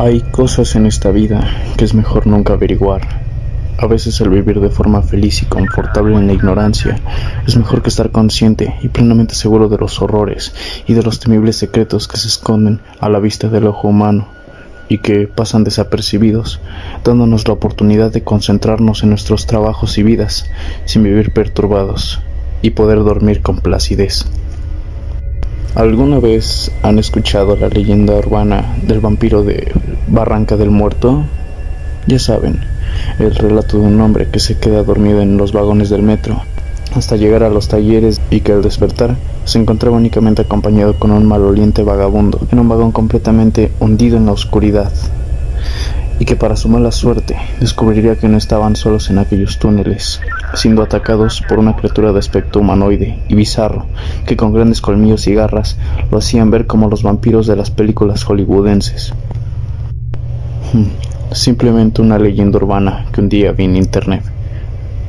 Hay cosas en esta vida que es mejor nunca averiguar. A veces el vivir de forma feliz y confortable en la ignorancia es mejor que estar consciente y plenamente seguro de los horrores y de los temibles secretos que se esconden a la vista del ojo humano y que pasan desapercibidos, dándonos la oportunidad de concentrarnos en nuestros trabajos y vidas sin vivir perturbados y poder dormir con placidez. ¿Alguna vez han escuchado la leyenda urbana del vampiro de Barranca del Muerto? Ya saben, el relato de un hombre que se queda dormido en los vagones del metro hasta llegar a los talleres y que al despertar se encontraba únicamente acompañado con un maloliente vagabundo en un vagón completamente hundido en la oscuridad, y que para su mala suerte descubriría que no estaban solos en aquellos túneles, siendo atacados por una criatura de aspecto humanoide y bizarro que con grandes colmillos y garras lo hacían ver como los vampiros de las películas hollywoodenses. Simplemente una leyenda urbana que un día vi en internet.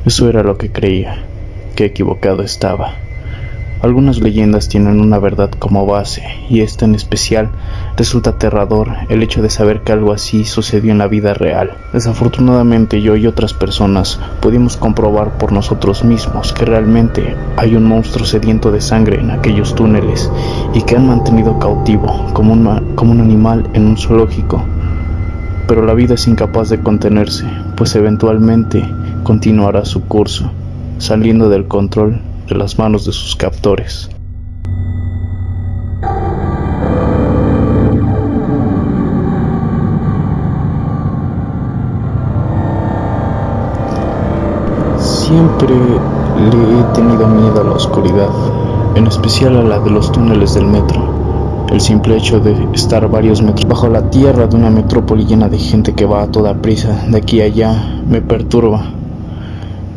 Eso era lo que creía. Qué equivocado estaba. Algunas leyendas tienen una verdad como base, y esta en especial resulta aterrador el hecho de saber que algo así sucedió en la vida real. Desafortunadamente yo y otras personas pudimos comprobar por nosotros mismos que realmente hay un monstruo sediento de sangre en aquellos túneles y que han mantenido cautivo como un animal en un zoológico. Pero la vida es incapaz de contenerse, pues eventualmente continuará su curso, saliendo del control de las manos de sus captores. Siempre le he tenido miedo a la oscuridad, en especial a la de los túneles del metro. El simple hecho de estar varios metros bajo la tierra de una metrópoli llena de gente que va a toda prisa de aquí a allá me perturba.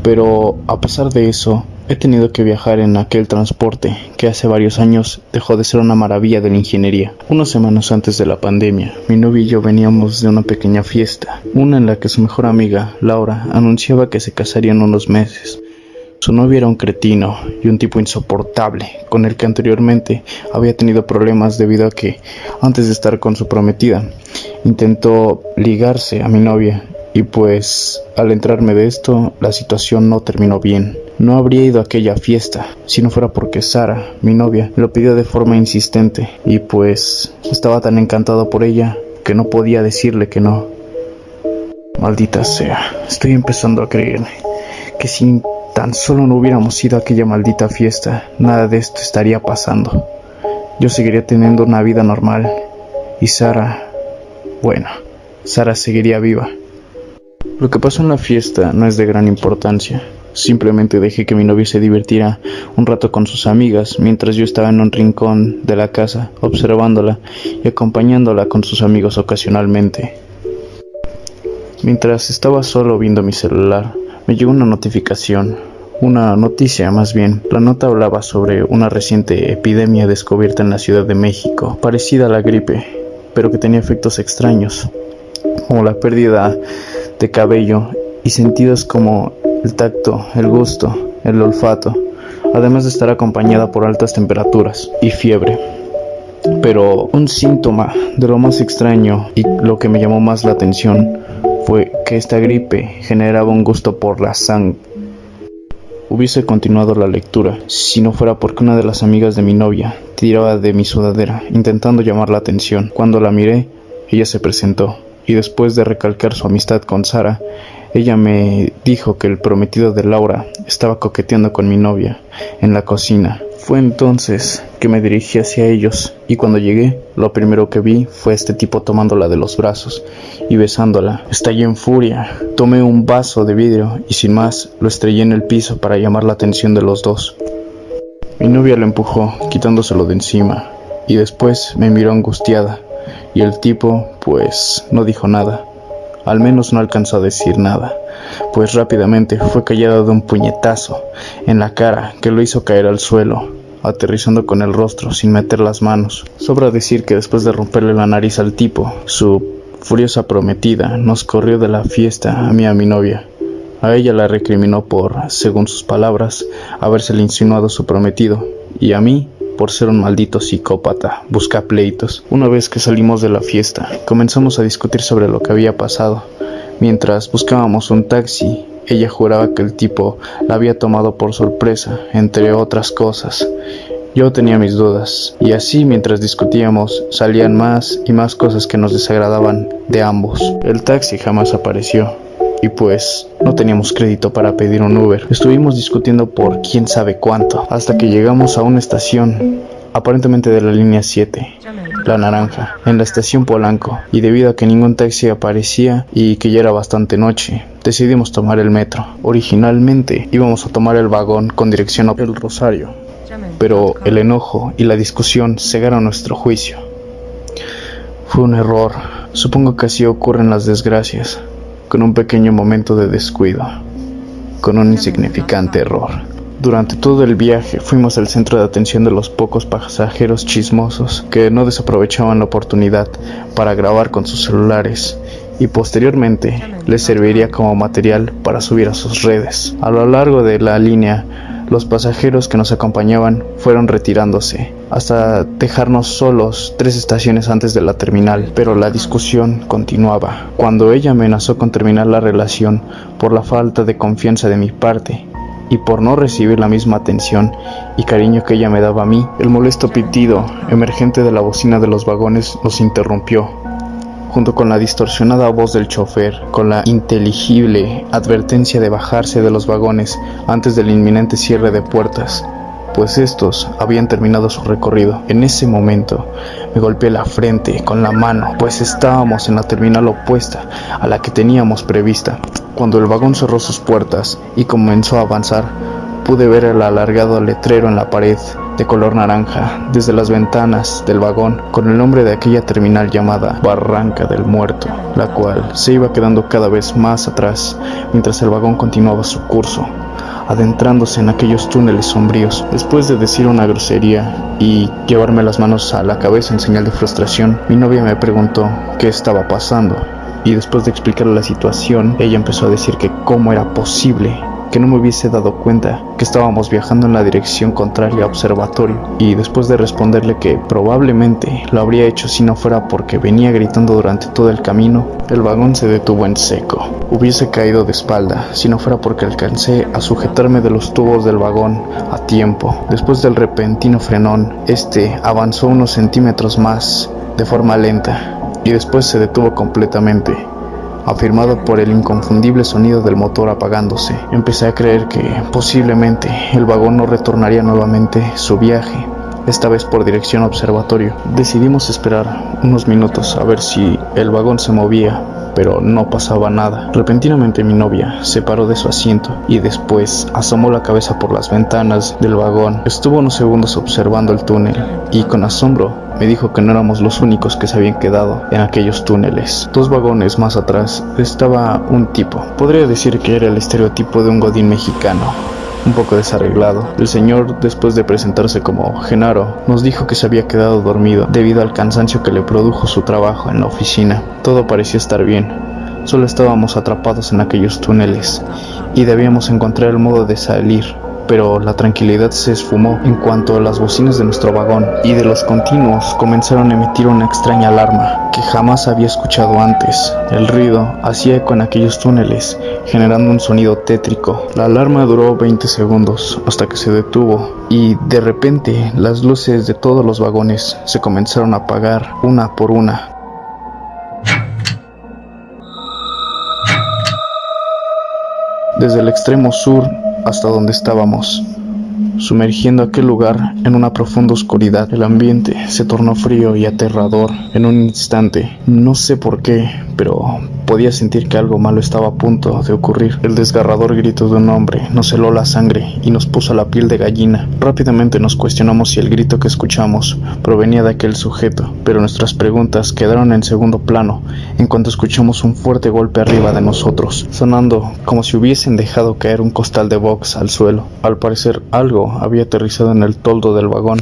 Pero a pesar de eso, he tenido que viajar en aquel transporte que hace varios años dejó de ser una maravilla de la ingeniería. Unas semanas antes de la pandemia, mi novia y yo veníamos de una pequeña fiesta, una en la que su mejor amiga, Laura, anunciaba que se casaría en unos meses. Su novio era un cretino y un tipo insoportable, con el que anteriormente había tenido problemas debido a que, antes de estar con su prometida, intentó ligarse a mi novia. Y pues, al enterarme de esto, la situación no terminó bien. No habría ido a aquella fiesta, si no fuera porque Sara, mi novia, lo pidió de forma insistente. Y pues, estaba tan encantado por ella, que no podía decirle que no. Maldita sea, estoy empezando a creer que si tan solo no hubiéramos ido a aquella maldita fiesta, nada de esto estaría pasando. Yo seguiría teniendo una vida normal. Y Sara, bueno, Sara seguiría viva. Lo que pasó en la fiesta no es de gran importancia. Simplemente dejé que mi novia se divirtiera un rato con sus amigas mientras yo estaba en un rincón de la casa observándola y acompañándola con sus amigos ocasionalmente. Mientras estaba solo viendo mi celular, me llegó una noticia más bien. La nota hablaba sobre una reciente epidemia descubierta en la Ciudad de México, parecida a la gripe, pero que tenía efectos extraños, como la pérdida de cabello y sentidos como el tacto, el gusto, el olfato, además de estar acompañada por altas temperaturas y fiebre. Pero un síntoma de lo más extraño y lo que me llamó más la atención fue que esta gripe generaba un gusto por la sangre. Hubiese continuado la lectura si no fuera porque una de las amigas de mi novia tiraba de mi sudadera intentando llamar la atención. Cuando la miré, ella se presentó. Y después de recalcar su amistad con Sara, ella me dijo que el prometido de Laura estaba coqueteando con mi novia en la cocina. Fue entonces que me dirigí hacia ellos, y cuando llegué, lo primero que vi fue a este tipo tomándola de los brazos y besándola. Estallé en furia, tomé un vaso de vidrio y sin más lo estrellé en el piso para llamar la atención de los dos. Mi novia lo empujó, quitándoselo de encima, y después me miró angustiada. Y el tipo, pues, no dijo nada. Al menos no alcanzó a decir nada, pues rápidamente fue callado de un puñetazo en la cara que lo hizo caer al suelo, aterrizando con el rostro sin meter las manos. Sobra decir que después de romperle la nariz al tipo, su furiosa prometida nos corrió de la fiesta a mí y a mi novia. A ella la recriminó por, según sus palabras, habérsele insinuado su prometido, y a mí por ser un maldito psicópata, busca pleitos. Una vez que salimos de la fiesta, comenzamos a discutir sobre lo que había pasado. Mientras buscábamos un taxi, ella juraba que el tipo la había tomado por sorpresa, entre otras cosas. Yo tenía mis dudas, y así mientras discutíamos salían más y más cosas que nos desagradaban de ambos. El taxi jamás apareció, y pues no teníamos crédito para pedir un Uber. Estuvimos discutiendo por quién sabe cuánto, hasta que llegamos a una estación, aparentemente de la línea 7, la naranja, en la estación Polanco, y debido a que ningún taxi aparecía y que ya era bastante noche, decidimos tomar el metro. Originalmente íbamos a tomar el vagón con dirección a El Rosario, pero el enojo y la discusión cegaron nuestro juicio. Fue un error, supongo que así ocurren las desgracias, con un pequeño momento de descuido, con un insignificante error. Durante todo el viaje fuimos el centro de atención de los pocos pasajeros chismosos que no desaprovechaban la oportunidad para grabar con sus celulares y posteriormente les serviría como material para subir a sus redes. A lo largo de la línea, los pasajeros que nos acompañaban fueron retirándose hasta dejarnos solos 3 estaciones antes de la terminal, pero la discusión continuaba. Cuando ella amenazó con terminar la relación por la falta de confianza de mi parte y por no recibir la misma atención y cariño que ella me daba a mí, el molesto pitido emergente de la bocina de los vagones nos interrumpió, junto con la distorsionada voz del chofer, con la inteligible advertencia de bajarse de los vagones antes del inminente cierre de puertas, pues estos habían terminado su recorrido. En ese momento me golpeé la frente con la mano, pues estábamos en la terminal opuesta a la que teníamos prevista. Cuando el vagón cerró sus puertas y comenzó a avanzar, pude ver el alargado letrero en la pared de color naranja desde las ventanas del vagón con el nombre de aquella terminal llamada Barranca del Muerto, la cual se iba quedando cada vez más atrás mientras el vagón continuaba su curso, adentrándose en aquellos túneles sombríos. Después de decir una grosería y llevarme las manos a la cabeza en señal de frustración, mi novia me preguntó qué estaba pasando, y después de explicarle la situación, ella empezó a decir que cómo era posible que no me hubiese dado cuenta que estábamos viajando en la dirección contraria a Observatorio, y después de responderle que probablemente lo habría hecho si no fuera porque venía gritando durante todo el camino, el vagón se detuvo en seco. Hubiese caído de espalda si no fuera porque alcancé a sujetarme de los tubos del vagón a tiempo. Después del repentino frenón, este avanzó unos centímetros más de forma lenta y después se detuvo completamente, afirmado por el inconfundible sonido del motor apagándose. Empecé a creer que posiblemente el vagón no retornaría nuevamente su viaje, esta vez por dirección a Observatorio. Decidimos esperar unos minutos a ver si el vagón se movía, pero no pasaba nada. Repentinamente mi novia se paró de su asiento y después asomó la cabeza por las ventanas del vagón. Estuvo unos segundos observando el túnel y con asombro me dijo que no éramos los únicos que se habían quedado en aquellos túneles. 2 vagones más atrás estaba un tipo. Podría decir que era el estereotipo de un godín mexicano, un poco desarreglado. El señor, después de presentarse como Genaro, nos dijo que se había quedado dormido debido al cansancio que le produjo su trabajo en la oficina. Todo parecía estar bien, solo estábamos atrapados en aquellos túneles y debíamos encontrar el modo de salir. Pero la tranquilidad se esfumó en cuanto las bocinas de nuestro vagón y de los continuos comenzaron a emitir una extraña alarma que jamás había escuchado antes. El ruido hacía eco en aquellos túneles, generando un sonido tétrico. La alarma duró 20 segundos hasta que se detuvo y de repente las luces de todos los vagones se comenzaron a apagar una por una. Desde el extremo sur hasta donde estábamos, sumergiendo aquel lugar en una profunda oscuridad. El ambiente se tornó frío y aterrador en un instante. No sé por qué, pero podía sentir que algo malo estaba a punto de ocurrir. El desgarrador grito de un hombre nos heló la sangre y nos puso la piel de gallina. Rápidamente nos cuestionamos si el grito que escuchamos provenía de aquel sujeto, pero nuestras preguntas quedaron en segundo plano en cuanto escuchamos un fuerte golpe arriba de nosotros, sonando como si hubiesen dejado caer un costal de box al suelo. Al parecer algo había aterrizado en el toldo del vagón,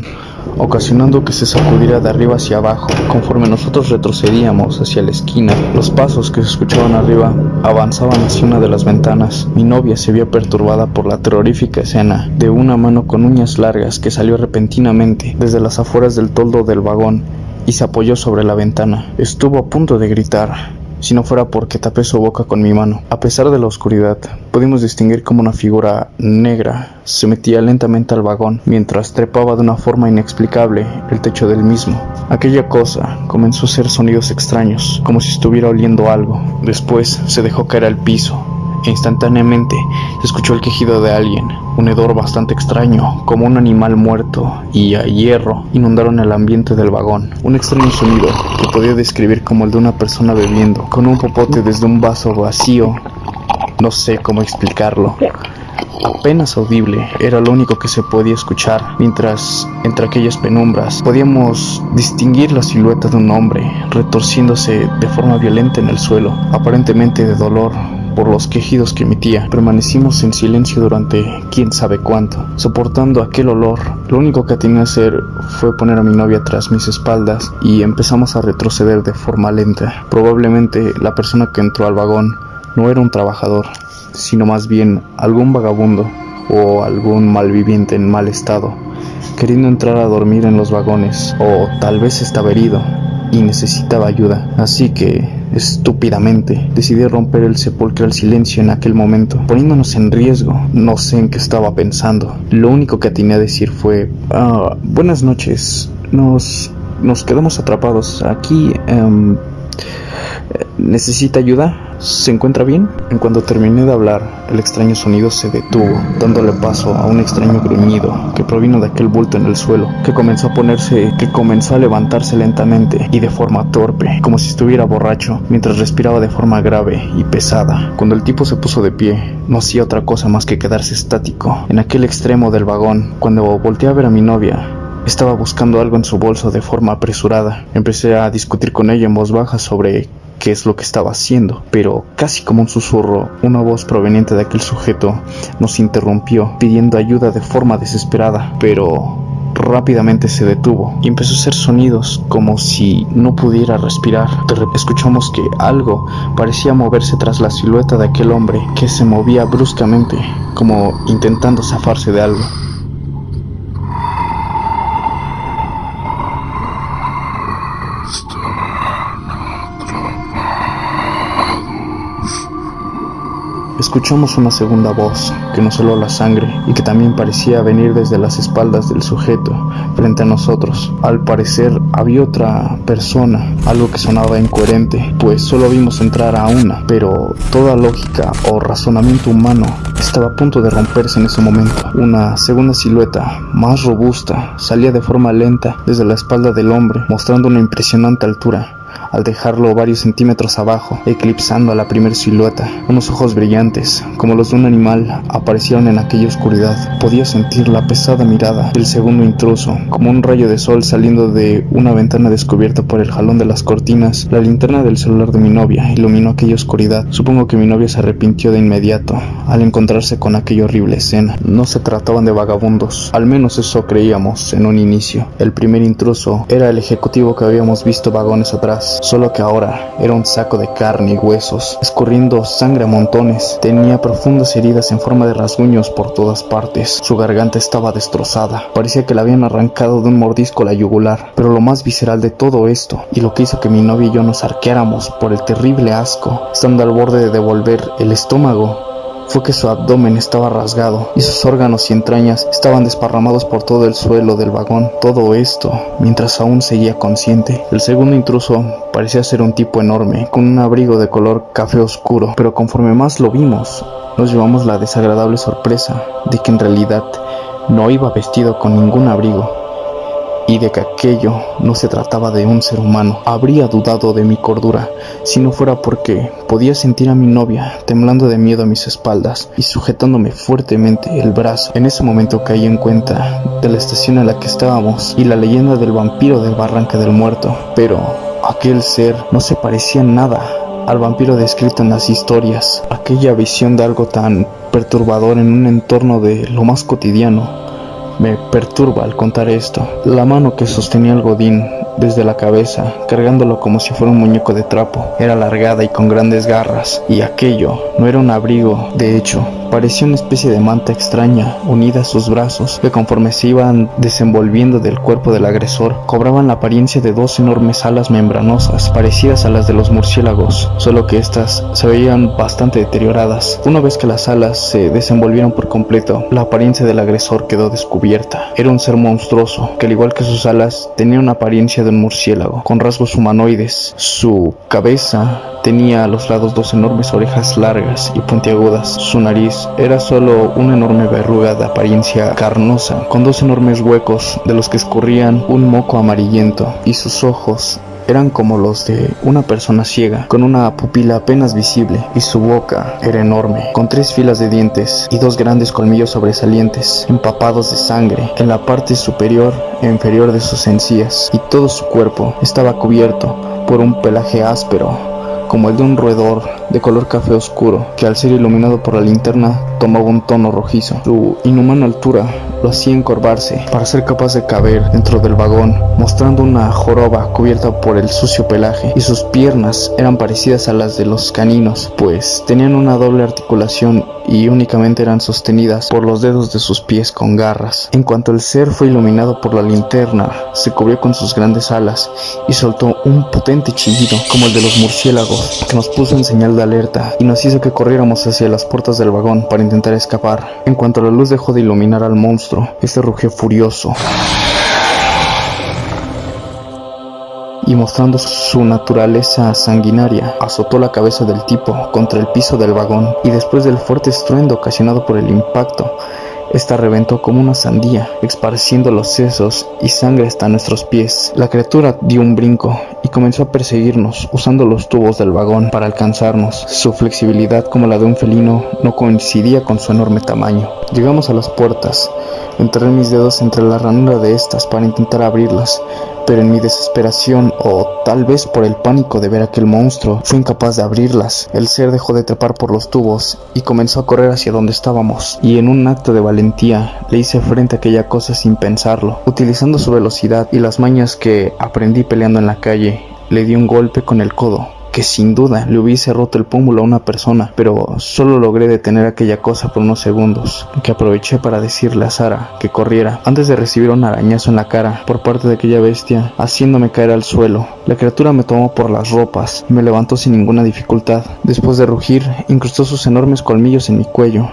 ocasionando que se sacudiera de arriba hacia abajo. Conforme nosotros retrocedíamos hacia la esquina, los pasos que se escuchaban arriba avanzaban hacia una de las ventanas. Mi novia se vio perturbada por la terrorífica escena de una mano con uñas largas que salió repentinamente desde las afueras del toldo del vagón y se apoyó sobre la ventana. Estuvo a punto de gritar, si no fuera porque tapé su boca con mi mano. A pesar de la oscuridad, pudimos distinguir cómo una figura negra se metía lentamente al vagón, mientras trepaba de una forma inexplicable el techo del mismo. Aquella cosa comenzó a hacer sonidos extraños, como si estuviera oliendo algo. Después se dejó caer al piso, e instantáneamente se escuchó el quejido de alguien. Un hedor bastante extraño, como un animal muerto y a hierro, inundaron el ambiente del vagón. Un extraño sonido que podía describir como el de una persona bebiendo, con un popote desde un vaso vacío. No sé cómo explicarlo. Apenas audible, era lo único que se podía escuchar, mientras entre aquellas penumbras podíamos distinguir la silueta de un hombre retorciéndose de forma violenta en el suelo, aparentemente de dolor por los quejidos que emitía. Permanecimos en silencio durante quién sabe cuánto, soportando aquel olor. Lo único que tenía que hacer fue poner a mi novia tras mis espaldas y empezamos a retroceder de forma lenta. Probablemente la persona que entró al vagón no era un trabajador, sino más bien algún vagabundo o algún malviviente en mal estado, queriendo entrar a dormir en los vagones, o tal vez estaba herido y necesitaba ayuda. Así que, estúpidamente, decidí romper el sepulcral silencio en aquel momento, poniéndonos en riesgo. No sé en qué estaba pensando. Lo único que atiné a decir fue: buenas noches, nos quedamos atrapados aquí. ¿Necesita ayuda? ¿Se encuentra bien? En cuanto terminé de hablar, el extraño sonido se detuvo, dándole paso a un extraño gruñido que provino de aquel bulto en el suelo, que comenzó a levantarse lentamente y de forma torpe, como si estuviera borracho, mientras respiraba de forma grave y pesada. Cuando el tipo se puso de pie, no hacía otra cosa más que quedarse estático en aquel extremo del vagón. Cuando volteé a ver a mi novia, estaba buscando algo en su bolso de forma apresurada. Empecé a discutir con ella en voz baja sobre qué es lo que estaba haciendo, pero casi como un susurro, una voz proveniente de aquel sujeto nos interrumpió, pidiendo ayuda de forma desesperada, pero rápidamente se detuvo y empezó a hacer sonidos como si no pudiera respirar. De repente escuchamos que algo parecía moverse tras la silueta de aquel hombre, que se movía bruscamente, como intentando zafarse de algo. Escuchamos una segunda voz que nos heló la sangre y que también parecía venir desde las espaldas del sujeto frente a nosotros. Al parecer había otra persona, algo que sonaba incoherente, pues solo vimos entrar a una, pero toda lógica o razonamiento humano estaba a punto de romperse en ese momento. Una segunda silueta, más robusta, salía de forma lenta desde la espalda del hombre, mostrando una impresionante altura, al dejarlo varios centímetros abajo, eclipsando a la primera silueta. Unos ojos brillantes, como los de un animal, aparecieron en aquella oscuridad. Podía sentir la pesada mirada del segundo intruso, como un rayo de sol saliendo de una ventana descubierta por el jalón de las cortinas. La linterna del celular de mi novia iluminó aquella oscuridad. Supongo que mi novia se arrepintió de inmediato al encontrarse con aquella horrible escena. No se trataban de vagabundos, al menos eso creíamos en un inicio. El primer intruso era el ejecutivo que habíamos visto vagones atrás, solo que ahora era un saco de carne y huesos, escurriendo sangre a montones. Tenía profundas heridas en forma de rasguños por todas partes. Su garganta estaba destrozada, parecía que le habían arrancado de un mordisco la yugular. Pero lo más visceral de todo esto, y lo que hizo que mi novia y yo nos arqueáramos por el terrible asco, estando al borde de devolver el estómago, fue que su abdomen estaba rasgado y sus órganos y entrañas estaban desparramados por todo el suelo del vagón. Todo esto mientras aún seguía consciente. El segundo intruso parecía ser un tipo enorme, con un abrigo de color café oscuro, pero conforme más lo vimos, nos llevamos la desagradable sorpresa de que en realidad no iba vestido con ningún abrigo, y de que aquello no se trataba de un ser humano. Habría dudado de mi cordura si no fuera porque podía sentir a mi novia temblando de miedo a mis espaldas y sujetándome fuertemente el brazo. En ese momento caí en cuenta de la estación en la que estábamos y la leyenda del vampiro del Barranca del Muerto, pero aquel ser no se parecía en nada al vampiro descrito en las historias. Aquella visión de algo tan perturbador en un entorno de lo más cotidiano me perturba al contar esto. La mano que sostenía el godín desde la cabeza, cargándolo como si fuera un muñeco de trapo, era alargada y con grandes garras, y aquello no era un abrigo, de hecho, parecía una especie de manta extraña unida a sus brazos, que conforme se iban desenvolviendo del cuerpo del agresor, cobraban la apariencia de dos enormes alas membranosas, parecidas a las de los murciélagos, solo que estas se veían bastante deterioradas. Una vez que las alas se desenvolvieron por completo, la apariencia del agresor quedó descubierta. Era un ser monstruoso, que al igual que sus alas, tenía una apariencia de un murciélago, con rasgos humanoides. Su cabeza tenía a los lados dos enormes orejas largas y puntiagudas. Su nariz era solo una enorme verruga de apariencia carnosa, con dos enormes huecos de los que escurrían un moco amarillento, y sus ojos eran como los de una persona ciega, con una pupila apenas visible, y su boca era enorme, con 3 filas de dientes y 2 grandes colmillos sobresalientes, empapados de sangre, en la parte superior e inferior de sus encías, y todo su cuerpo estaba cubierto por un pelaje áspero, como el de un roedor de color café oscuro, que al ser iluminado por la linterna tomaba un tono rojizo. Su inhumana altura lo hacía encorvarse para ser capaz de caber dentro del vagón, mostrando una joroba cubierta por el sucio pelaje, y sus piernas eran parecidas a las de los caninos, pues tenían una doble articulación y únicamente eran sostenidas por los dedos de sus pies con garras. En cuanto el ser fue iluminado por la linterna, se cubrió con sus grandes alas y soltó un potente chillido como el de los murciélagos, que nos puso en señal de alerta y nos hizo que corriéramos hacia las puertas del vagón para intentar escapar. En cuanto la luz dejó de iluminar al monstruo, este rugió furioso y, mostrando su naturaleza sanguinaria, azotó la cabeza del tipo contra el piso del vagón, y después del fuerte estruendo ocasionado por el impacto, esta reventó como una sandía, esparciendo los sesos y sangre hasta nuestros pies. La criatura dio un brinco y comenzó a perseguirnos, usando los tubos del vagón para alcanzarnos. Su flexibilidad, como la de un felino, no coincidía con su enorme tamaño. Llegamos a las puertas. Enterré mis dedos entre la ranura de estas para intentar abrirlas, pero en mi desesperación, o tal vez por el pánico de ver aquel monstruo, fui incapaz de abrirlas. El ser dejó de trepar por los tubos y comenzó a correr hacia donde estábamos, y en un acto de valentía le hice frente a aquella cosa sin pensarlo. Utilizando su velocidad y las mañas que aprendí peleando en la calle, le di un golpe con el codo que sin duda le hubiese roto el pómulo a una persona, pero solo logré detener aquella cosa por unos segundos, que aproveché para decirle a Sara que corriera, antes de recibir un arañazo en la cara por parte de aquella bestia, haciéndome caer al suelo. La criatura me tomó por las ropas y me levantó sin ninguna dificultad. Después de rugir, incrustó sus enormes colmillos en mi cuello,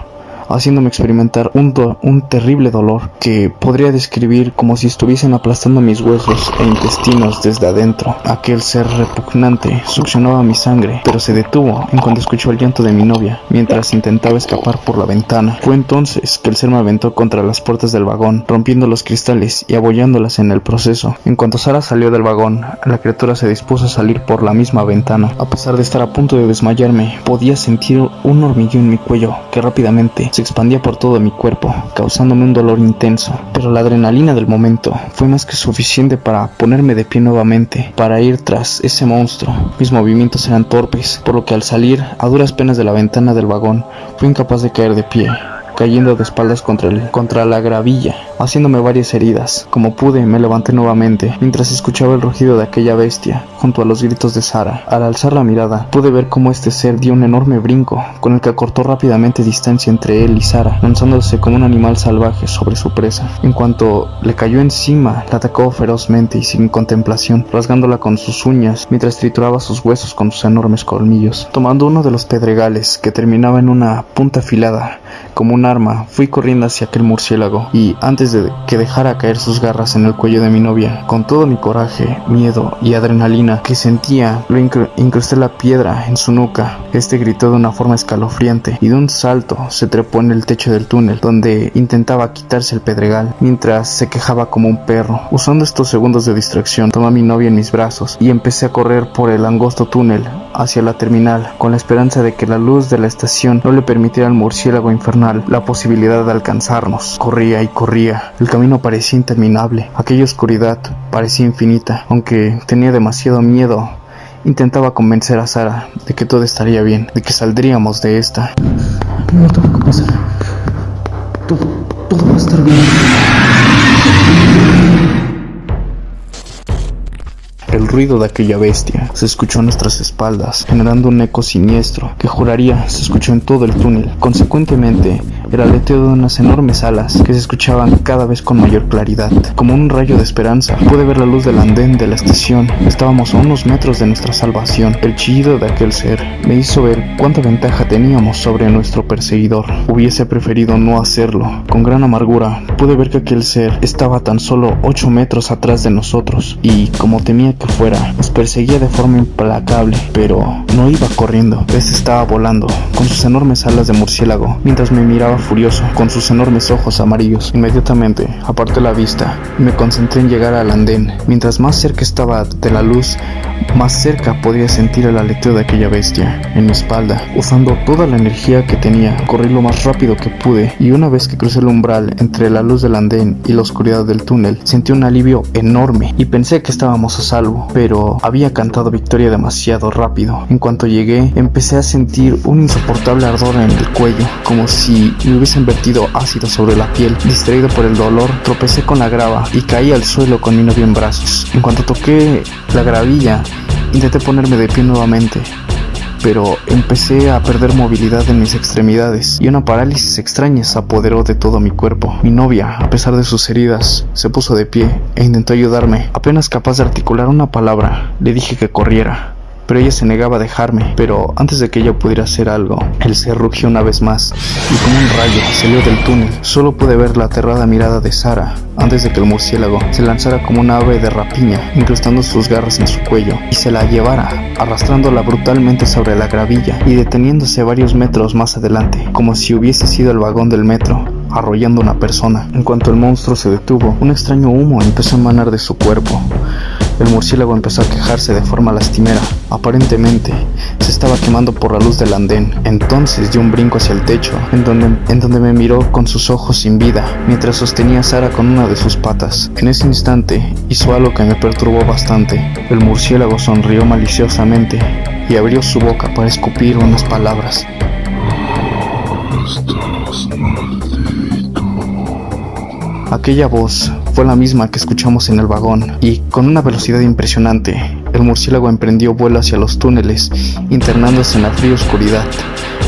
haciéndome experimentar un terrible dolor que podría describir como si estuviesen aplastando mis huesos e intestinos desde adentro. Aquel ser repugnante succionaba mi sangre, pero se detuvo en cuanto escuchó el llanto de mi novia mientras intentaba escapar por la ventana. Fue entonces que el ser me aventó contra las puertas del vagón, rompiendo los cristales y abollándolas en el proceso. En cuanto Sara salió del vagón, la criatura se dispuso a salir por la misma ventana. A pesar de estar a punto de desmayarme, podía sentir un hormigueo en mi cuello que rápidamente se expandía por todo mi cuerpo, causándome un dolor intenso, pero la adrenalina del momento fue más que suficiente para ponerme de pie nuevamente, para ir tras ese monstruo. Mis movimientos eran torpes, por lo que al salir a duras penas de la ventana del vagón, fui incapaz de caer de pie, cayendo de espaldas contra la gravilla, haciéndome varias heridas. Como pude, me levanté nuevamente, mientras escuchaba el rugido de aquella bestia, junto a los gritos de Sara. Al alzar la mirada, pude ver cómo este ser dio un enorme brinco, con el que acortó rápidamente distancia entre él y Sara, lanzándose como un animal salvaje sobre su presa. En cuanto le cayó encima, la atacó ferozmente y sin contemplación, rasgándola con sus uñas, mientras trituraba sus huesos con sus enormes colmillos. Tomando uno de los pedregales, que terminaba en una punta afilada, como un arma, fui corriendo hacia aquel murciélago, y antes de que dejara caer sus garras en el cuello de mi novia, con todo mi coraje, miedo y adrenalina que sentía, lo incrusté la piedra en su nuca. Este gritó de una forma escalofriante y de un salto se trepó en el techo del túnel, donde intentaba quitarse el pedregal, mientras se quejaba como un perro. Usando estos segundos de distracción, tomé a mi novia en mis brazos y empecé a correr por el angosto túnel hacia la terminal, con la esperanza de que la luz de la estación no le permitiera al murciélago infernal la posibilidad de alcanzarnos. Corría y corría. El camino parecía interminable. Aquella oscuridad parecía infinita. Aunque tenía demasiado miedo, intentaba convencer a Sara de que todo estaría bien, de que saldríamos de esta. No te preocupes, Sara. Todo va a estar bien. El ruido de aquella bestia se escuchó a nuestras espaldas, generando un eco siniestro que juraría se escuchó en todo el túnel. Consecuentemente, el aleteo de unas enormes alas que se escuchaban cada vez con mayor claridad. Como un rayo de esperanza, pude ver la luz del andén de la estación. Estábamos a unos metros de nuestra salvación. El chillido de aquel ser me hizo ver cuánta ventaja teníamos sobre nuestro perseguidor. Hubiese preferido no hacerlo. Con gran amargura, pude ver que aquel ser estaba tan solo 8 metros atrás de nosotros y, como temía que fuera, nos perseguía de forma implacable, pero no iba corriendo. Este estaba volando, con sus enormes alas de murciélago, mientras me miraba furioso, con sus enormes ojos amarillos. Inmediatamente aparté la vista y me concentré en llegar al andén. Mientras más cerca estaba de la luz, más cerca podía sentir el aleteo de aquella bestia en mi espalda. Usando toda la energía que tenía, corrí lo más rápido que pude, y una vez que crucé el umbral entre la luz del andén y la oscuridad del túnel, sentí un alivio enorme y pensé que estábamos a salvo, pero había cantado victoria demasiado rápido. En cuanto llegué, empecé a sentir un insoportable ardor en el cuello, como si me hubiesen vertido ácido sobre la piel. Distraído por el dolor, tropecé con la grava y caí al suelo con mi novia en brazos. En cuanto toqué la gravilla, intenté ponerme de pie nuevamente, pero empecé a perder movilidad en mis extremidades y una parálisis extraña se apoderó de todo mi cuerpo. Mi novia, a pesar de sus heridas, se puso de pie e intentó ayudarme. Apenas capaz de articular una palabra, le dije que corriera, pero ella se negaba a dejarme. Pero antes de que ella pudiera hacer algo, el ser rugió una vez más y como un rayo salió del túnel. Solo pude ver la aterrada mirada de Sara antes de que el murciélago se lanzara como un ave de rapiña, incrustando sus garras en su cuello y se la llevara, arrastrándola brutalmente sobre la gravilla y deteniéndose varios metros más adelante, como si hubiese sido el vagón del metro, arrollando a una persona. En cuanto el monstruo se detuvo, un extraño humo empezó a emanar de su cuerpo. El murciélago empezó a quejarse de forma lastimera. Aparentemente, se estaba quemando por la luz del andén. Entonces dio un brinco hacia el techo, en donde me miró con sus ojos sin vida, mientras sostenía a Sara con una de sus patas. En ese instante, hizo algo que me perturbó bastante. El murciélago sonrió maliciosamente y abrió su boca para escupir unas palabras. Aquella voz fue la misma que escuchamos en el vagón, y con una velocidad impresionante, el murciélago emprendió vuelo hacia los túneles, internándose en la fría oscuridad,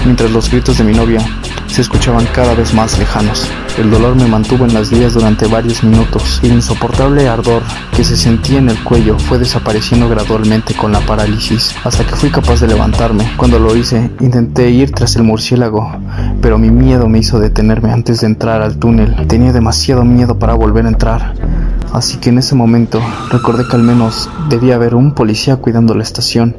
mientras los gritos de mi novia se escuchaban cada vez más lejanos. El dolor me mantuvo en las vías durante varios minutos, y el insoportable ardor que se sentía en el cuello fue desapareciendo gradualmente con la parálisis, hasta que fui capaz de levantarme. Cuando lo hice, intenté ir tras el murciélago, pero mi miedo me hizo detenerme antes de entrar al túnel. Tenía demasiado miedo para volver a entrar, así que en ese momento recordé que al menos debía haber un policía cuidando la estación.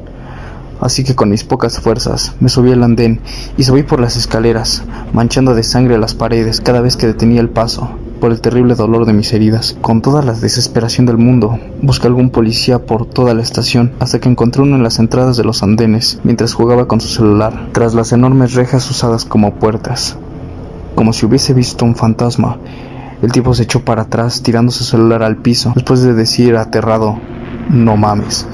Así que con mis pocas fuerzas me subí al andén y subí por las escaleras, manchando de sangre las paredes cada vez que detenía el paso, por el terrible dolor de mis heridas. Con toda la desesperación del mundo, busqué algún policía por toda la estación, hasta que encontré uno en las entradas de los andenes, mientras jugaba con su celular, tras las enormes rejas usadas como puertas. Como si hubiese visto un fantasma, el tipo se echó para atrás, tirando su celular al piso, después de decir aterrado: "No mames".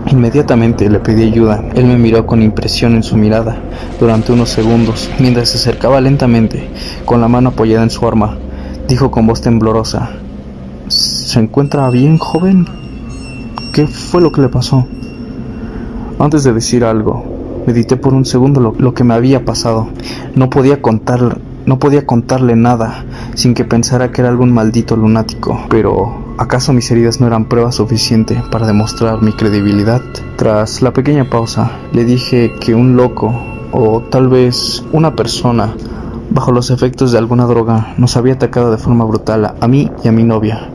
Inmediatamente le pedí ayuda. Él me miró con impresión en su mirada durante unos segundos, mientras se acercaba lentamente, con la mano apoyada en su arma. Dijo con voz temblorosa: "¿Se encuentra bien, joven? ¿Qué fue lo que le pasó?". Antes de decir algo, medité por un segundo lo que me había pasado. No podía contarle nada sin que pensara que era algún maldito lunático, pero ¿acaso mis heridas no eran prueba suficiente para demostrar mi credibilidad? Tras la pequeña pausa, le dije que un loco, o tal vez una persona bajo los efectos de alguna droga, nos había atacado de forma brutal a mí y a mi novia,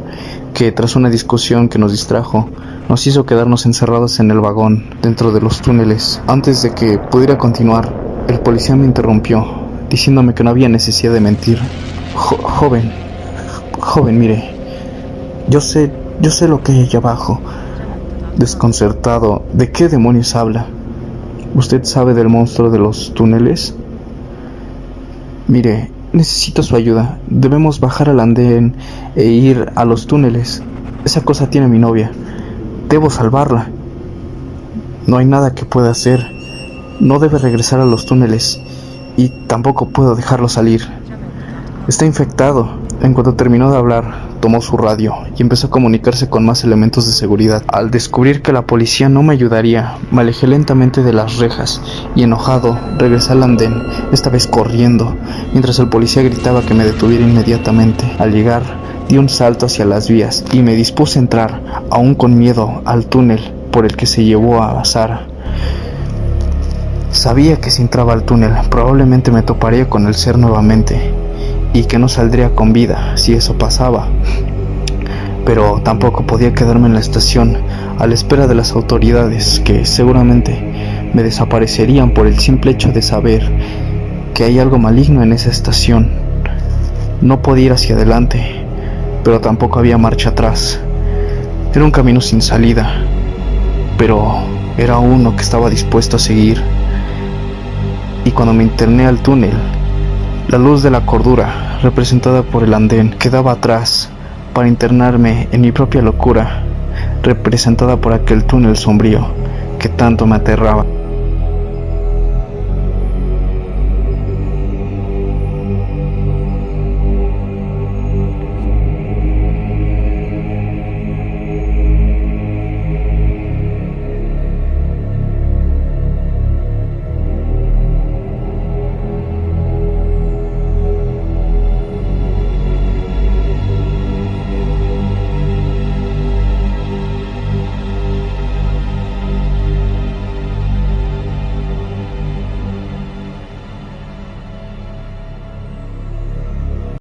que tras una discusión que nos distrajo, nos hizo quedarnos encerrados en el vagón dentro de los túneles. Antes de que pudiera continuar, el policía me interrumpió, diciéndome que no había necesidad de mentir. Joven, mire, yo sé lo que hay allá abajo". Desconcertado, ¿de qué demonios habla? ¿Usted sabe del monstruo de los túneles? Mire, necesito su ayuda. Debemos bajar al andén e ir a los túneles. Esa cosa tiene a mi novia. Debo salvarla. No hay nada que pueda hacer. No debe regresar a los túneles, y tampoco puedo dejarlo salir. Está infectado. En cuanto terminó de hablar, tomó su radio y empezó a comunicarse con más elementos de seguridad. Al descubrir que la policía no me ayudaría, me alejé lentamente de las rejas y enojado regresé al andén, esta vez corriendo, mientras el policía gritaba que me detuviera inmediatamente. Al llegar, di un salto hacia las vías y me dispuse a entrar, aún con miedo, al túnel por el que se llevó a Sara. Sabía que si entraba al túnel probablemente me toparía con el ser nuevamente y que no saldría con vida si eso pasaba, pero tampoco podía quedarme en la estación a la espera de las autoridades, que seguramente me desaparecerían por el simple hecho de saber que hay algo maligno en esa estación. No podía ir hacia adelante, pero tampoco había marcha atrás. Era un camino sin salida, pero era uno que estaba dispuesto a seguir. Y cuando me interné al túnel, la luz de la cordura, representada por el andén, quedaba atrás para internarme en mi propia locura, representada por aquel túnel sombrío que tanto me aterraba.